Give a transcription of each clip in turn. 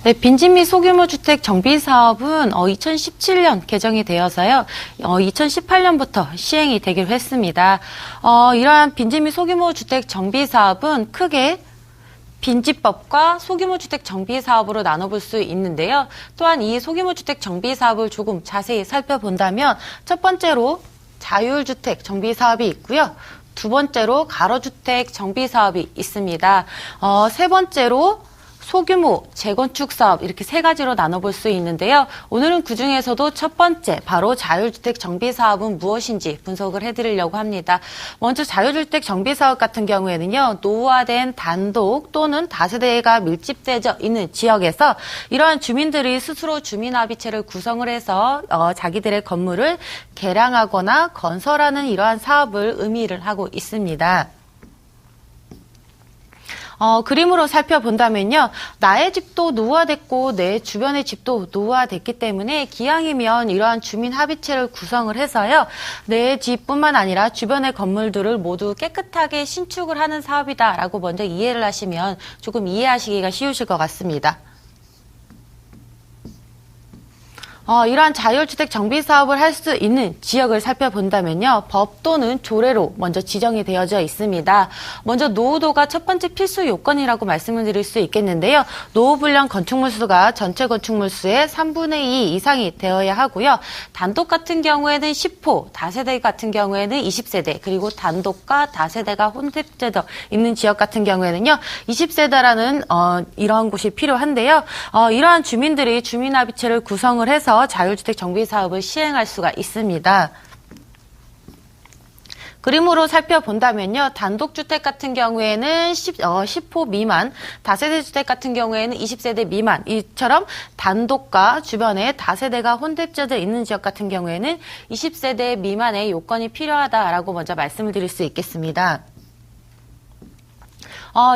네, 빈집 및 소규모 주택 정비 사업은 2017년 개정이 되어서요. 2018년부터 시행이 되기로 했습니다. 이러한 빈집 및 소규모 주택 정비 사업은 크게 빈집법과 소규모 주택 정비 사업으로 나눠볼 수 있는데요. 또한 이 소규모 주택 정비 사업을 조금 자세히 살펴본다면 첫 번째로 자율주택 정비 사업이 있고요. 두 번째로 가로주택 정비 사업이 있습니다. 세 번째로 소규모 재건축 사업 이렇게 세 가지로 나눠볼 수 있는데요. 오늘은 그중에서도 첫 번째 바로 자율주택 정비 사업은 무엇인지 분석을 해드리려고 합니다. 먼저 자율주택 정비 사업 같은 경우에는요. 노후화된 단독 또는 다세대가 밀집되어 있는 지역에서 이러한 주민들이 스스로 주민합의체를 구성을 해서 자기들의 건물을 개량하거나 건설하는 이러한 사업을 의미를 하고 있습니다. 그림으로 살펴본다면요. 나의 집도 노후화됐고 내 주변의 집도 노후화됐기 때문에 기왕이면 이러한 주민 합의체를 구성을 해서요. 내 집뿐만 아니라 주변의 건물들을 모두 깨끗하게 신축을 하는 사업이다라고 먼저 이해를 하시면 조금 이해하시기가 쉬우실 것 같습니다. 이러한 자율주택 정비 사업을 할 수 있는 지역을 살펴본다면요. 법 또는 조례로 먼저 지정이 되어져 있습니다. 먼저 노후도가 첫 번째 필수 요건이라고 말씀을 드릴 수 있겠는데요. 노후불량 건축물 수가 전체 건축물 수의 3분의 2 이상이 되어야 하고요. 단독 같은 경우에는 10호, 다세대 같은 경우에는 20세대, 그리고 단독과 다세대가 혼합되어 있는 지역 같은 경우에는요. 20세대라는 이러한 곳이 필요한데요. 이러한 주민들이 주민합의체를 구성을 해서 자율주택 정비 사업을 시행할 수가 있습니다. 그림으로 살펴본다면요. 단독주택 같은 경우에는 10호 미만, 다세대 주택 같은 경우에는 20세대 미만, 이처럼 단독과 주변에 다세대가 혼합되어 있는 지역 같은 경우에는 20세대 미만의 요건이 필요하다라고 먼저 말씀을 드릴 수 있겠습니다.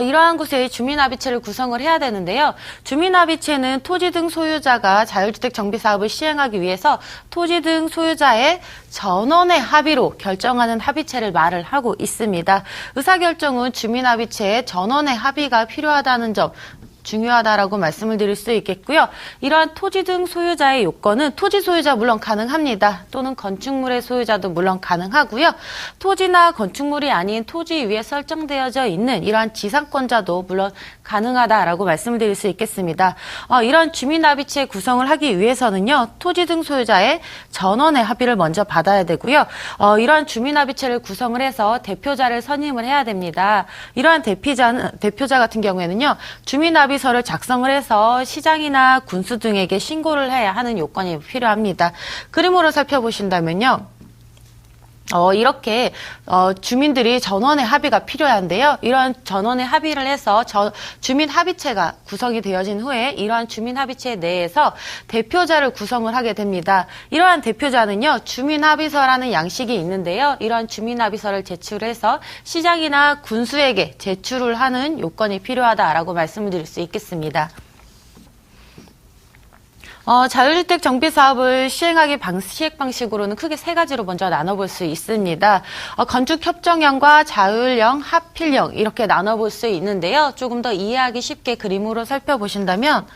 이러한 곳에 주민합의체를 구성을 해야 되는데요. 주민합의체는 토지 등 소유자가 자율주택 정비 사업을 시행하기 위해서 토지 등 소유자의 전원의 합의로 결정하는 합의체를 말을 하고 있습니다. 의사결정은 주민합의체의 전원의 합의가 필요하다는 점 중요하다라고 말씀을 드릴 수 있겠고요. 이러한 토지 등 소유자의 요건은 토지 소유자 물론 가능합니다. 또는 건축물의 소유자도 물론 가능하고요. 토지나 건축물이 아닌 토지 위에 설정되어져 있는 이러한 지상권자도 물론 가능하다라고 말씀을 드릴 수 있겠습니다. 이런 주민합의체 구성을 하기 위해서는요. 토지 등 소유자의 전원의 합의를 먼저 받아야 되고요. 이러한 주민합의체를 구성을 해서 대표자를 선임을 해야 됩니다. 이러한 대표자 같은 경우에는요. 주민합의서를 작성을 해서 시장이나 군수 등에게 신고를 해야 하는 요건이 필요합니다. 그림으로 살펴보신다면요. 이렇게 주민들이 전원의 합의가 필요한데요. 이러한 전원의 합의를 해서 주민 합의체가 구성이 되어진 후에 이러한 주민 합의체 내에서 대표자를 구성을 하게 됩니다. 이러한 대표자는요. 주민 합의서라는 양식이 있는데요. 이러한 주민 합의서를 제출해서 시장이나 군수에게 제출을 하는 요건이 필요하다라고 말씀을 드릴 수 있겠습니다. 자율주택 정비 사업을 시행 방식으로는 크게 세 가지로 먼저 나눠볼 수 있습니다. 건축협정형과 자율형, 하필형 이렇게 나눠볼 수 있는데요. 조금 더 이해하기 쉽게 그림으로 살펴보신다면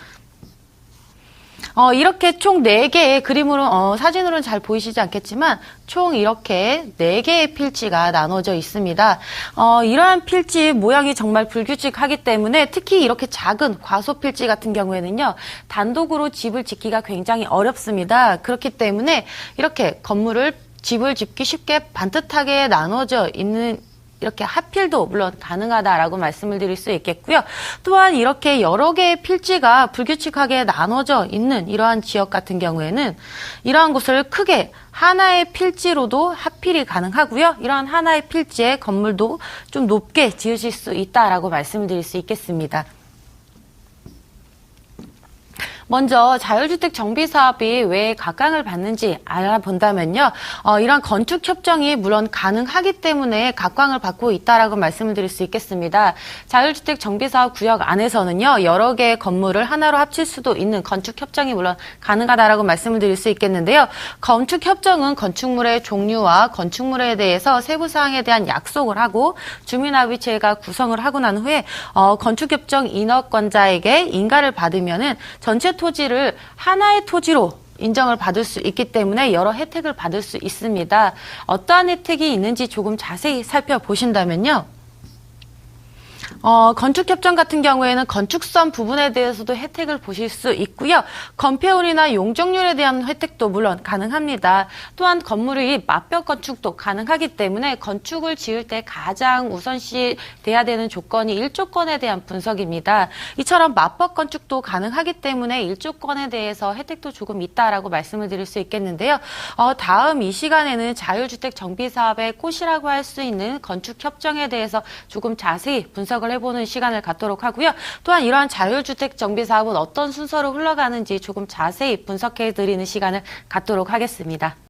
이렇게 총 4개의 그림으로, 사진으로는 잘 보이시지 않겠지만, 총 이렇게 4개의 필지가 나눠져 있습니다. 이러한 필지 모양이 정말 불규칙하기 때문에 특히 이렇게 작은 과소 필지 같은 경우에는요, 단독으로 집을 짓기가 굉장히 어렵습니다. 그렇기 때문에 이렇게 집을 짓기 쉽게 반듯하게 나눠져 있는 이렇게 하필도 물론 가능하다라고 말씀을 드릴 수 있겠고요. 또한 이렇게 여러 개의 필지가 불규칙하게 나눠져 있는 이러한 지역 같은 경우에는 이러한 곳을 크게 하나의 필지로도 하필이 가능하고요. 이러한 하나의 필지의 건물도 좀 높게 지으실 수 있다라고 말씀을 드릴 수 있겠습니다. 먼저 자율주택 정비사업이 왜 각광을 받는지 알아본다면요. 이런 건축협정이 물론 가능하기 때문에 각광을 받고 있다라고 말씀을 드릴 수 있겠습니다. 자율주택 정비사업 구역 안에서는요. 여러 개의 건물을 하나로 합칠 수도 있는 건축협정이 물론 가능하다라고 말씀을 드릴 수 있겠는데요. 건축협정은 건축물의 종류와 건축물에 대해서 세부사항에 대한 약속을 하고 주민합의체가 구성을 하고 난 후에 건축협정 인허권자에게 인가를 받으면은 전체 토지를 하나의 토지로 인정을 받을 수 있기 때문에 여러 혜택을 받을 수 있습니다. 어떠한 혜택이 있는지 조금 자세히 살펴보신다면요. 건축협정 같은 경우에는 건축성 부분에 대해서도 혜택을 보실 수 있고요. 건폐율이나 용적률에 대한 혜택도 물론 가능합니다. 또한 건물이 맞벽 건축도 가능하기 때문에 건축을 지을 때 가장 우선시 돼야 되는 조건이 일조권에 대한 분석입니다. 이처럼 맞벽 건축도 가능하기 때문에 일조권에 대해서 혜택도 조금 있다라고 말씀을 드릴 수 있겠는데요. 다음 이 시간에는 자율주택 정비사업의 꽃이라고 할 수 있는 건축협정에 대해서 조금 자세히 분석을 해보는 시간을 갖도록 하고요. 또한 이러한 자율주택 정비사업은 어떤 순서로 흘러가는지 조금 자세히 분석해드리는 시간을 갖도록 하겠습니다.